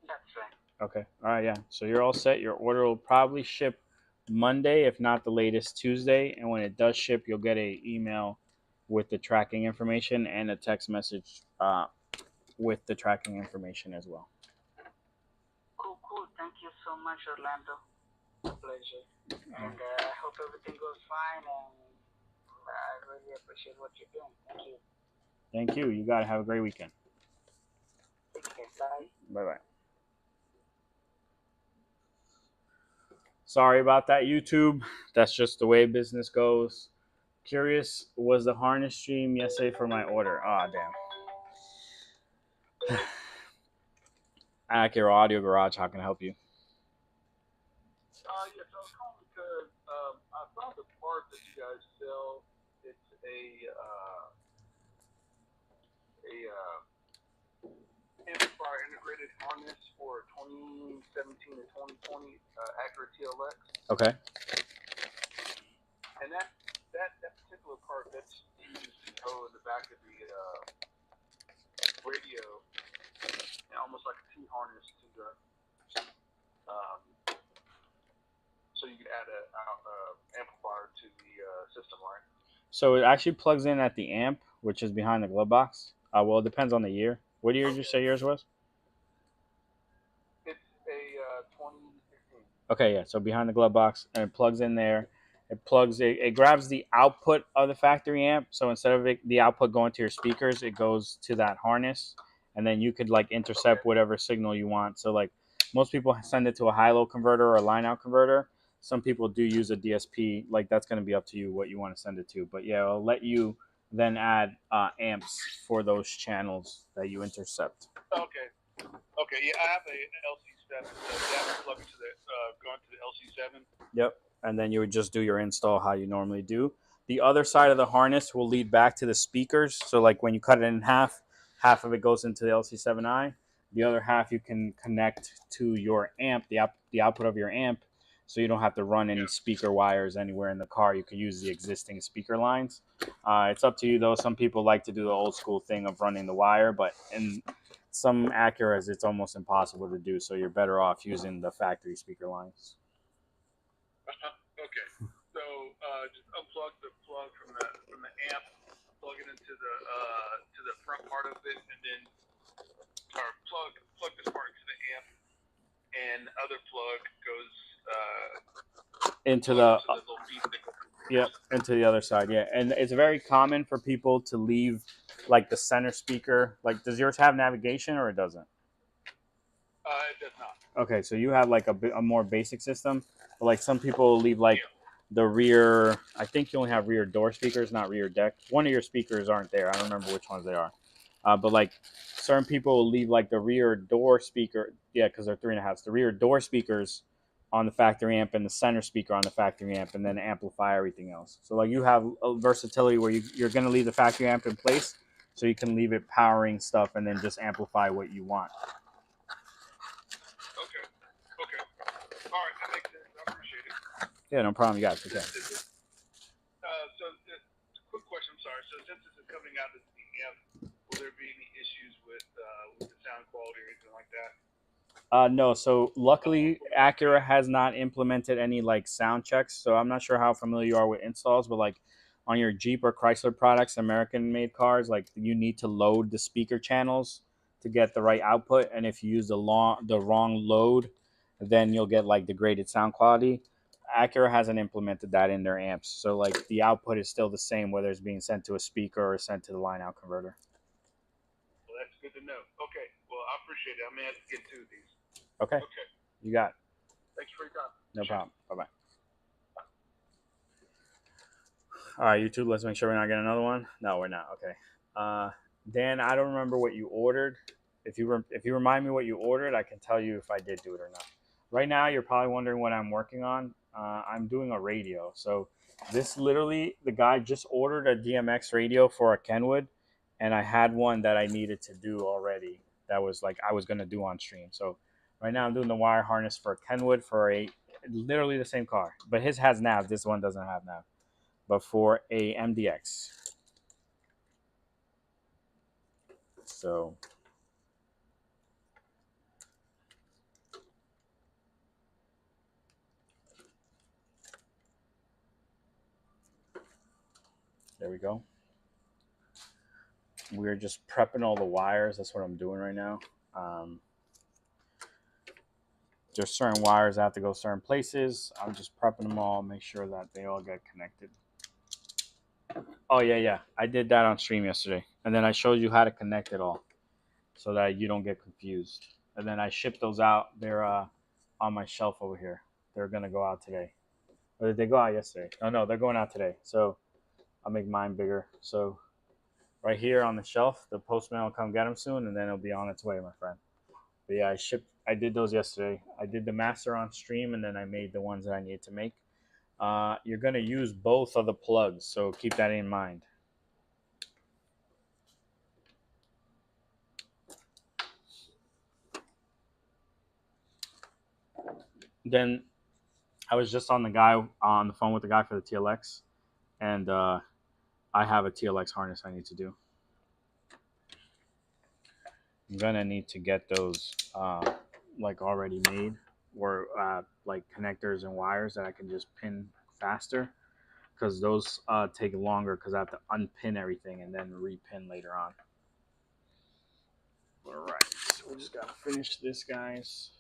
B: That's right.
A: Okay. All right. Yeah. So you're all set. Your order will probably ship Monday, if not the latest Tuesday. And when it does ship, you'll get a email with the tracking information and a text message with the tracking information as well.
B: Cool, cool. Thank you so much, Orlando. Pleasure. And I hope everything goes fine. And I really appreciate what you're doing. Thank you.
A: Thank you. You got to have a great weekend.
B: Take care. Bye.
A: Bye bye. Sorry about that, YouTube. That's just the way business goes. Curious, was the harness stream yesterday for my order? Ah, damn. Acura Audio Garage, how can I help you?
C: Yes, I was calling because I found a part that you guys sell. It's a amplifier integrated harness for 2017 to 2020 Acura TLX,
A: Okay.
C: and that particular part that's used to go in the back of the radio, and almost like a T harness to the so you can add a amplifier to the system, right?
A: So it actually plugs in at the amp, which is behind the glove box. Well, it depends on the year. What year did you say yours was?
C: It's a 2016.
A: Okay, yeah. So behind the glove box, and it plugs in there. It grabs the output of the factory amp. So instead of the output going to your speakers, it goes to that harness, and then you could like intercept whatever signal you want. So like most people send it to a high-low converter or a line-out converter. Some people do use a DSP. Like that's going to be up to you what you want to send it to. But yeah, I'll let you then add amps for those channels that you intercept.
C: Okay. Okay. Yeah, I have a LC7. So you have to plug into the going to the LC7.
A: Yep. And then you would just do your install how you normally do. The other side of the harness will lead back to the speakers. So like when you cut it in half, half of it goes into the LC7i. The other half you can connect to your amp, the output of your amp, so you don't have to run any speaker wires anywhere in the car. You can use the existing speaker lines. It's up to you though. Some people like to do the old school thing of running the wire, but in some Acuras it's almost impossible to do. So you're better off using the factory speaker lines.
C: Okay. So just unplug the plug from the amp, plug it into the to the front part of it, and then or plug this part into the amp, and other plug goes
A: Into
C: plug
A: the
C: into the little bead that goes.
A: Yep, into the other side. Yeah, and it's very common for people to leave like the center speaker. Like, does yours have navigation or it doesn't?
C: It does not.
A: Okay, so you have like a more basic system. But like some people leave like the rear. I think you only have rear door speakers, not rear deck. One of your speakers aren't there. I don't remember which ones they are. But like certain people will leave like the rear door speaker. Yeah, because they're 3.5s. The rear door speakers on the factory amp and the center speaker on the factory amp, and then amplify everything else. So like you have a versatility where you're going to leave the factory amp in place, so you can leave it powering stuff and then just amplify what you want.
C: Okay. Okay. All right, that makes sense. I appreciate it.
A: Yeah, no problem. You got it. Okay.
C: So, quick question. I'm sorry. So, since this is coming out as the amp, will there be any issues with the sound quality or anything like that?
A: No, so luckily Acura has not implemented any like sound checks. So I'm not sure how familiar you are with installs, but like on your Jeep or Chrysler products, American made cars, like you need to load the speaker channels to get the right output. And if you use the wrong load, then you'll get like degraded sound quality. Acura hasn't implemented that in their amps. So like the output is still the same whether it's being sent to a speaker or sent to the line out converter.
C: Well, that's good to know. Okay. Well, I appreciate it. I may have to get to these.
A: Okay.
C: Okay.
A: You got it.
C: Thanks for your time.
A: No problem. Bye-bye. All right, YouTube, let's make sure we're not getting another one. No, we're not. Okay. Dan, I don't remember what you ordered. If you remind me what you ordered, I can tell you if I did do it or not. Right now, you're probably wondering what I'm working on. I'm doing a radio. So this literally, the guy just ordered a DMX radio for a Kenwood, and I had one that I needed to do already. That was like I was gonna do on stream. So right now, I'm doing the wire harness for a Kenwood for literally the same car, but his has nav. This one doesn't have nav, but for a MDX. So there we go. We're just prepping all the wires. That's what I'm doing right now. There's certain wires that have to go certain places. I'm just prepping them all, make sure that they all get connected. Oh, yeah. I did that on stream yesterday. And then I showed you how to connect it all so that you don't get confused. And then I shipped those out. They're on my shelf over here. They're going to go out today. Or did they go out yesterday? Oh, no, they're going out today. So I'll make mine bigger. So right here on the shelf, the postman will come get them soon, and then it'll be on its way, my friend. But yeah, I did those yesterday. I did the master on stream, and then I made the ones that I need to make. You're going to use both of the plugs, so keep that in mind. Then I was just on the phone with the guy for the TLX, and I have a TLX harness I need to do. I'm going to need to get those like already made, or like connectors and wires that I can just pin faster. because those take longer because I have to unpin everything and then repin later on. All right, so we just gotta finish this, guys,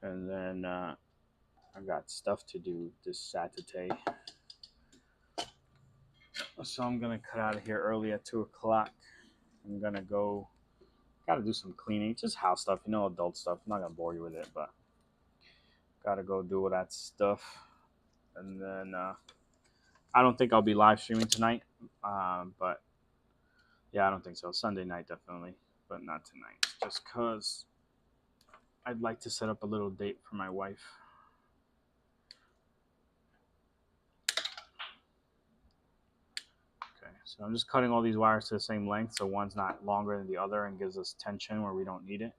A: and then I got stuff to do this Saturday, so I'm gonna cut out of here early at 2 o'clock. I'm gonna go. Gotta do some cleaning, just house stuff, adult stuff. I'm not gonna bore you with it, but gotta go do all that stuff, and then I don't think I'll be live streaming tonight, but yeah, I don't think so. Sunday night definitely, but not tonight, just cause I'd like to set up a little date for my wife. Okay, so I'm just cutting all these wires to the same length, so one's not longer than the other and gives us tension where we don't need it.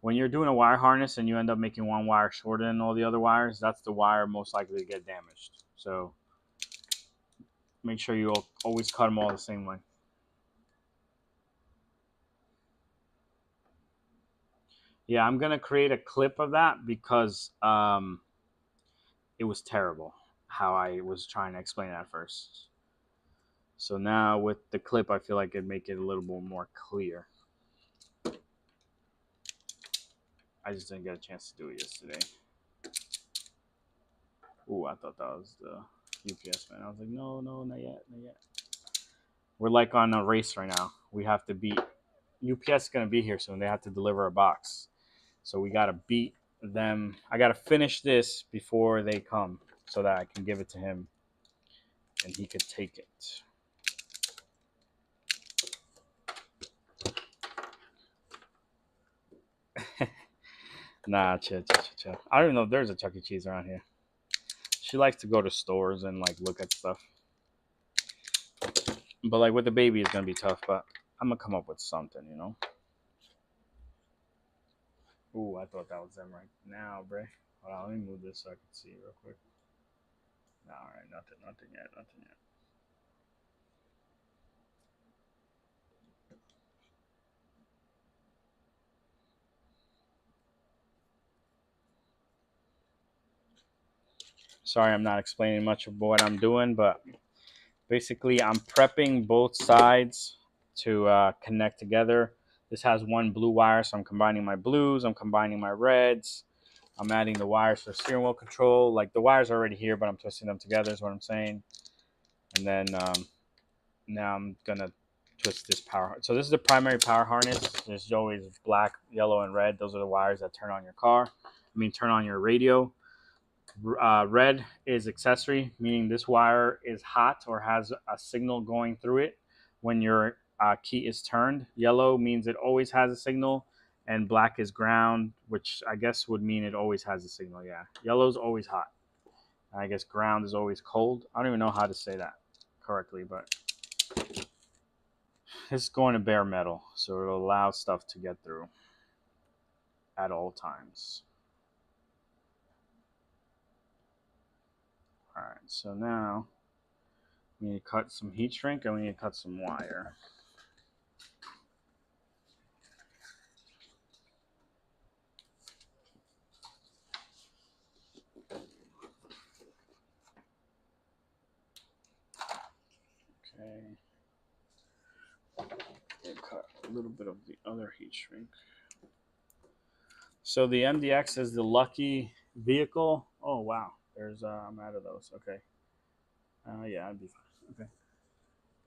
A: When you're doing a wire harness and you end up making one wire shorter than all the other wires, that's the wire most likely to get damaged. So make sure you always cut them all the same length. Yeah, I'm going to create a clip of that because it was terrible how I was trying to explain it at first. So now with the clip, I feel like it'd make it a little bit more clear. I just didn't get a chance to do it yesterday. Ooh, I thought that was the UPS man. I was like, no, not yet, not yet. We're like on a race right now. We have to beat UPS is going to be here soon. They have to deliver a box. So we got to beat them. I got to finish this before they come so that I can give it to him and he could take it. Nah, chill. I don't even know if there's a Chuck E. Cheese around here. She likes to go to stores and like look at stuff. But like with the baby, it's going to be tough. But I'm going to come up with something, Ooh, I thought that was them right now, bruh. Hold on, let me move this so I can see real quick. No, all right, nothing yet. Sorry, I'm not explaining much of what I'm doing, but basically I'm prepping both sides to connect together. This has one blue wire, so I'm combining my blues, I'm combining my reds. I'm adding the wires for steering wheel control. Like the wires are already here, but I'm twisting them together is what I'm saying. And then now I'm gonna twist this power. So this is the primary power harness. There's always black, yellow, and red. Those are the wires that turn on your car. Turn on your radio. Red is accessory, meaning this wire is hot or has a signal going through it when your key is turned. Yellow means it always has a signal, and black is ground, which I guess would mean it always has a signal. Yeah, yellow's always hot. I guess ground is always cold. I don't even know how to say that correctly, but it's going to bare metal, so it'll allow stuff to get through at all times. All right, so now we need to cut some heat shrink and we need to cut some wire. Okay. We'll cut a little bit of the other heat shrink. So the MDX is the lucky vehicle. Oh wow, there's I'm out of those. Okay. Yeah, I'd be fine. Okay.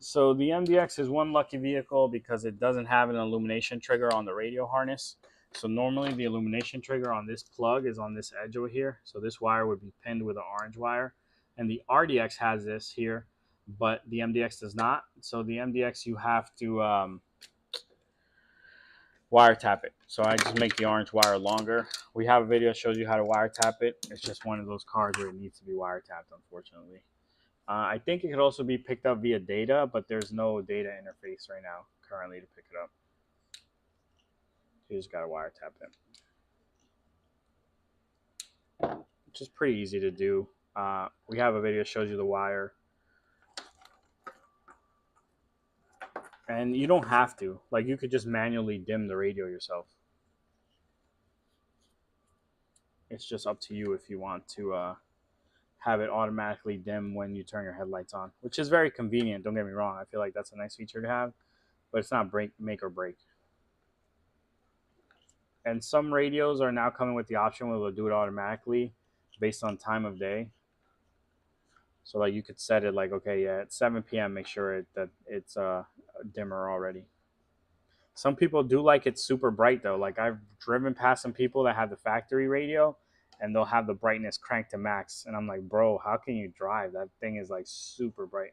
A: So the MDX is one lucky vehicle because it doesn't have an illumination trigger on the radio harness. So normally the illumination trigger on this plug is on this edge over here. So this wire would be pinned with an orange wire. And the RDX has this here, but the MDX does not. So the MDX, you have to wire tap it. So I just make the orange wire longer. We have a video that shows you how to wire tap it. It's just one of those cars where it needs to be wire tapped, unfortunately. I think it could also be picked up via data, but there's no data interface right now currently to pick it up. You just gotta wire tap it, which is pretty easy to do. We have a video that shows you the wire. And you don't have to. Like, you could just manually dim the radio yourself. it's just up to you if you want to have it automatically dim when you turn your headlights on, which is very convenient. Don't get me wrong. I feel like that's a nice feature to have, but it's not make or break. And some radios are now coming with the option where they'll do it automatically based on time of day. So like you could set it like, okay, yeah, at 7 p.m. make sure that it's dimmer already. Some people do like it super bright though. Like I've driven past some people that have the factory radio and they'll have the brightness cranked to max. And I'm like, bro, how can you drive? That thing is like super bright.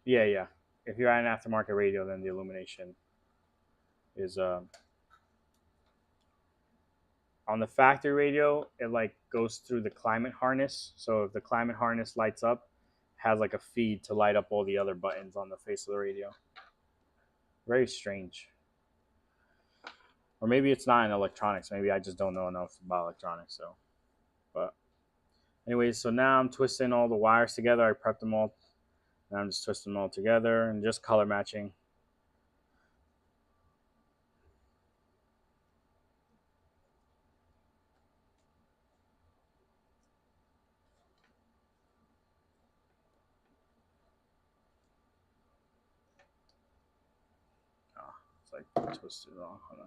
A: Yeah, yeah. If you're at an aftermarket radio, then the illumination is on the factory radio. It like goes through the climate harness. So if the climate harness lights up, has like a feed to light up all the other buttons on the face of the radio. Very strange. Or maybe it's not in electronics. Maybe I just don't know enough about electronics. So, but anyways, so now I'm twisting all the wires together. I prepped them all. And I'm just twisting them all together and just color matching. Oh, it's like twisted wrong. Hold on.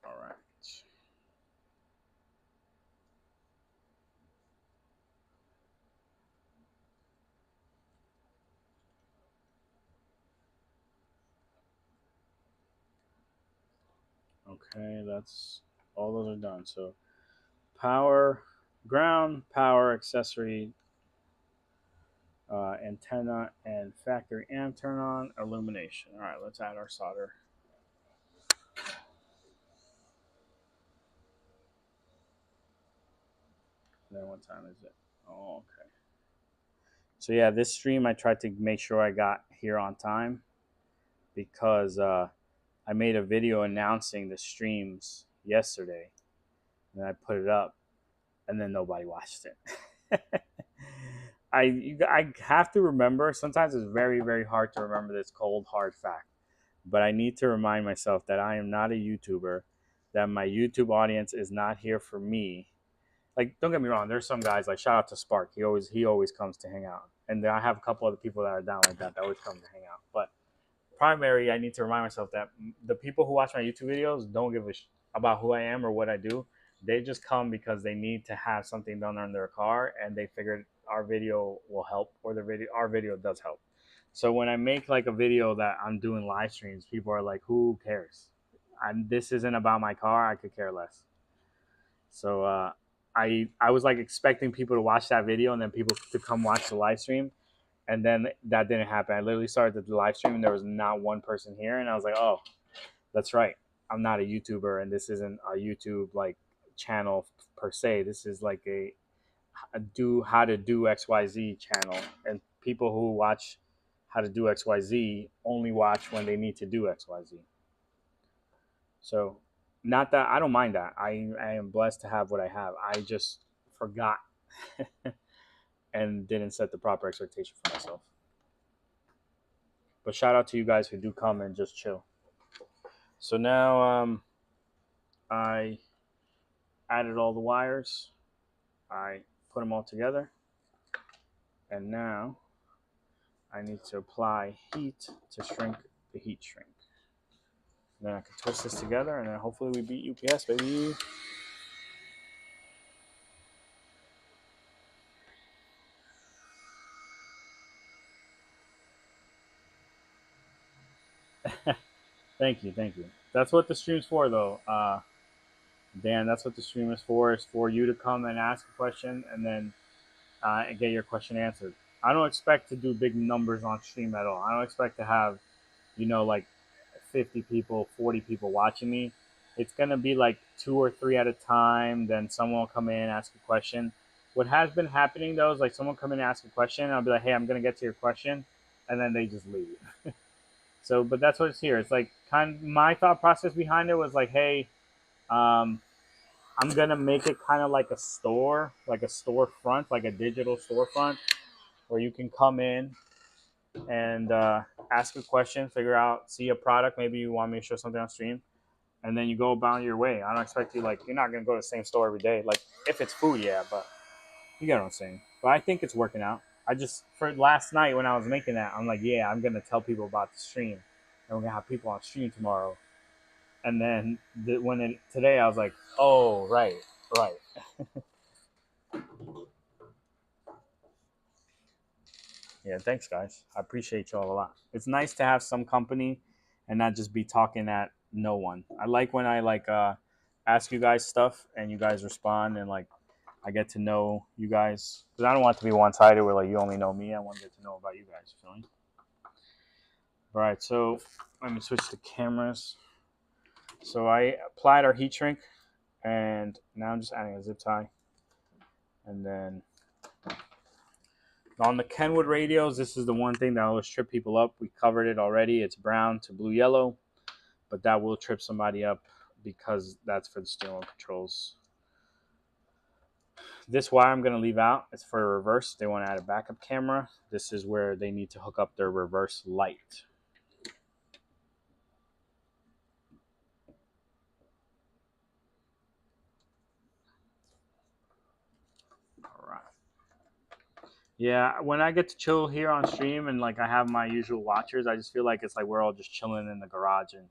A: All right. Okay, that's all those are done. So power, ground, power, accessory, antenna, and factory amp turn on, illumination. All right, let's add our solder. And then what time is it? Oh, okay. So yeah, this stream I tried to make sure I got here on time because I made a video announcing the streams yesterday, and I put it up, and then nobody watched it. I have to remember. Sometimes it's very very hard to remember this cold hard fact, but I need to remind myself that I am not a YouTuber, that my YouTube audience is not here for me. Like, don't get me wrong. There's some guys like shout out to Spark. He always comes to hang out, and I have a couple other people that are down like that always come to hang out. But primary, I need to remind myself that the people who watch my YouTube videos don't give a about who I am or what I do. They just come because they need to have something done on their car, and they figured our video will help, or our video does help. So when I make like a video that I'm doing live streams, people are like, "Who cares? This isn't about my car. I could care less." So I was like expecting people to watch that video and then people to come watch the live stream, and then that didn't happen. I literally started the live stream and there was not one person here, and I was like, "Oh, that's right. I'm not a YouTuber, and this isn't a YouTube like channel per se. This is like a do how to do XYZ channel, and people who watch how to do XYZ only watch when they need to do XYZ." So, not that I don't mind that. I am blessed to have what I have. I just forgot and didn't set the proper expectation for myself. But shout out to you guys who do come and just chill. So now I added all the wires. I put them all together. And now I need to apply heat to shrink the heat shrink. And then I can twist this together, and then hopefully we beat UPS, baby. Thank you, thank you. That's what the stream's for, though. Dan, that's what the stream is for you to come and ask a question and then and get your question answered. I don't expect to do big numbers on stream at all. I don't expect to have, like 50 people, 40 people watching me. It's going to be like 2 or 3 at a time. Then someone will come in, ask a question. What has been happening, though, is like someone come in and ask a question, and I'll be like, hey, I'm going to get to your question. And then they just leave. So, but that's what it's here. It's like my thought process behind it was like, hey, um, I'm gonna make it kind of like a store, like a storefront, like a digital storefront, where you can come in and ask a question, figure out, see a product. Maybe you want me to show something on stream, and then you go about your way. I don't expect you, like, you're not gonna go to the same store every day. Like, if it's food, yeah, but you get what I'm saying. But I think it's working out. I just, for last night when I was making that, I'm like, yeah, I'm gonna tell people about the stream, and we're gonna have people on stream tomorrow. And then today, I was like, oh, right. Yeah, thanks, guys. I appreciate y'all a lot. It's nice to have some company and not just be talking at no one. I like when I ask you guys stuff and you guys respond, and like I get to know you guys, because I don't want it to be one sided where like you only know me. I want to get to know about you guys. You feel me? All right, so let me switch to cameras. So I applied our heat shrink, and now I'm just adding a zip tie, and then on the Kenwood radios, this is the one thing that always trip people up. We covered it already. It's brown to blue yellow, but that will trip somebody up because that's for the steering wheel controls. This wire I'm going to leave out. It's for a reverse. They want to add a backup camera. This is where they need to hook up their reverse light. All right. Yeah, when I get to chill here on stream and like I have my usual watchers, I just feel like it's like we're all just chilling in the garage, and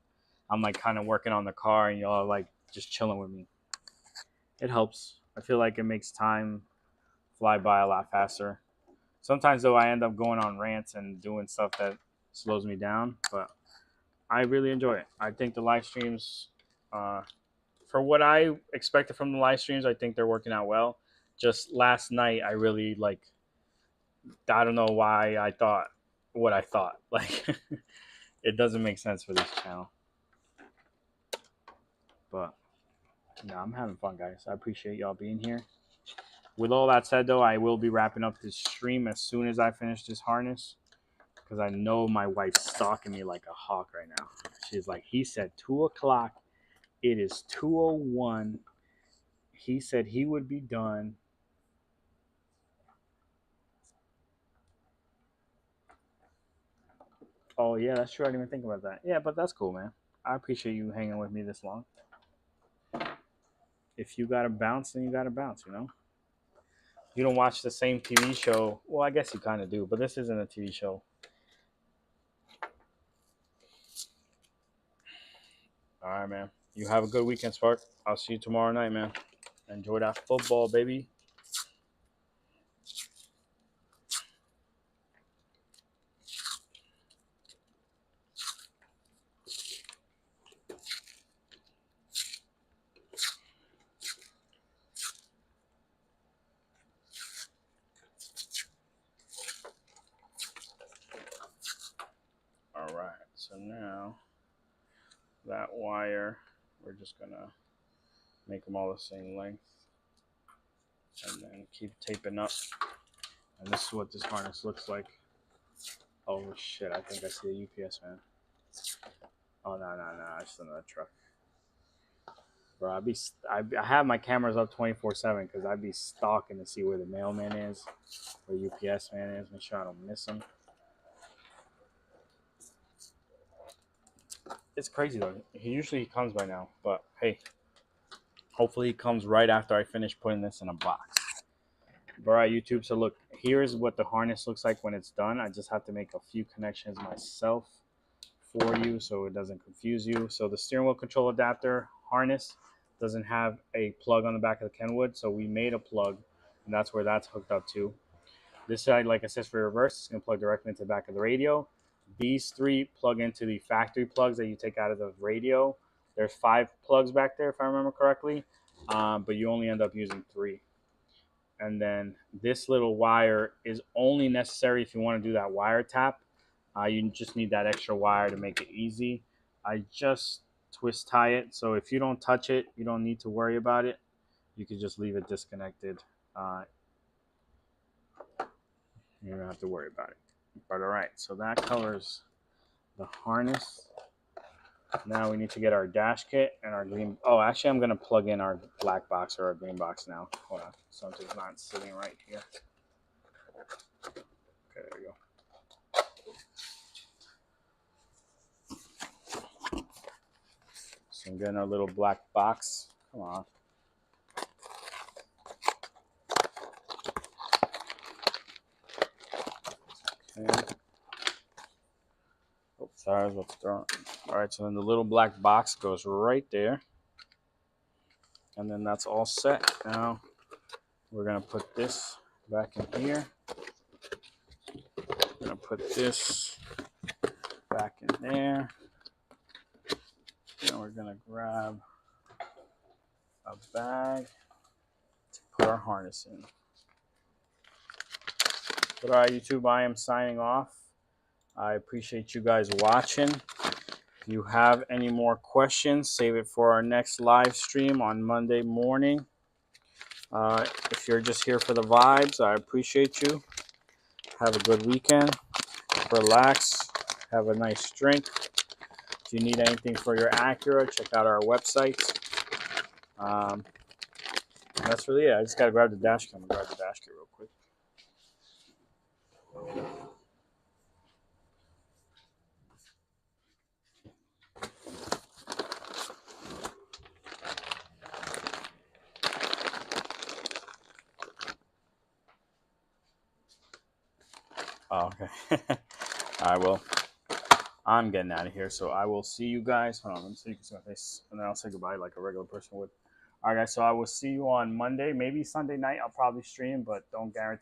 A: I'm like kind of working on the car and y'all are like just chilling with me. It helps. I feel like it makes time fly by a lot faster. Sometimes though I end up going on rants and doing stuff that slows me down, but I really enjoy it. I think the live streams, for what I expected from the live streams, I think they're working out well. Just last night, I really like. I don't know why I thought what I thought. Like, it doesn't make sense for this channel. But no, I'm having fun, guys. I appreciate y'all being here. With all that said, though, I will be wrapping up this stream as soon as I finish this harness, because I know my wife's stalking me like a hawk right now. She's like, he said 2 o'clock. It is 2:01. He said he would be done. Oh, yeah, that's true. I didn't even think about that. Yeah, but that's cool, man. I appreciate you hanging with me this long. If you got to bounce, then you got to bounce, you know? You don't watch the same TV show. Well, I guess you kind of do, but this isn't a TV show. All right, man. You have a good weekend, Spark. I'll see you tomorrow night, man. Enjoy that football, baby. All right. So now that wire, we're just going to make them all the same length. And then keep taping up. And this is what this harness looks like. Oh, shit. I think I see a UPS man. Oh, no. It's another truck. Bro, I have my cameras up 24/7 because I'd be stalking to see where the mailman is, where UPS man is, make sure I don't miss him. It's crazy though. He comes by now, but hey, hopefully he comes right after I finish putting this in a box. All right, YouTube. So look, here's what the harness looks like when it's done. I just have to make a few connections myself for you so it doesn't confuse you. So the steering wheel control adapter harness doesn't have a plug on the back of the Kenwood, so we made a plug, and that's where that's hooked up to. This side, like I said, for reverse, it's going to plug directly into the back of the radio. These 3 plug into the factory plugs that you take out of the radio. There's 5 plugs back there, if I remember correctly, but you only end up using 3. And then this little wire is only necessary if you want to do that wire tap. You just need that extra wire to make it easy. I just twist tie it, so if you don't touch it, you don't need to worry about it. You can just leave it disconnected. You don't have to worry about it. But all right, so that covers the harness. Now we need to get our dash kit and our green. Oh, actually, I'm going to plug in our black box or our green box now. Hold on. Something's not sitting right here. there you go. So I'm getting our little black box. Come on. Okay. Oh, sorry, I was about to throw it. All right, so then the little black box goes right there. And then that's all set. Now we're going to put this back in here. We're going to put this back in there. And we're going to grab a bag to put our harness in. But all right, YouTube, I am signing off. I appreciate you guys watching. If you have any more questions, save it for our next live stream on Monday morning. If you're just here for the vibes, I appreciate you. Have a good weekend. Relax. Have a nice drink. If you need anything for your Acura, check out our website. That's really it. I just got to grab the dash cam. Grab the dash cam real quick. Oh, okay. I will. I'm getting out of here, so I will see you guys. Hold on, let me see you can see my face, and then I'll say goodbye like a regular person would. All right, guys. So I will see you on Monday, maybe Sunday night. I'll probably stream, but don't guarantee.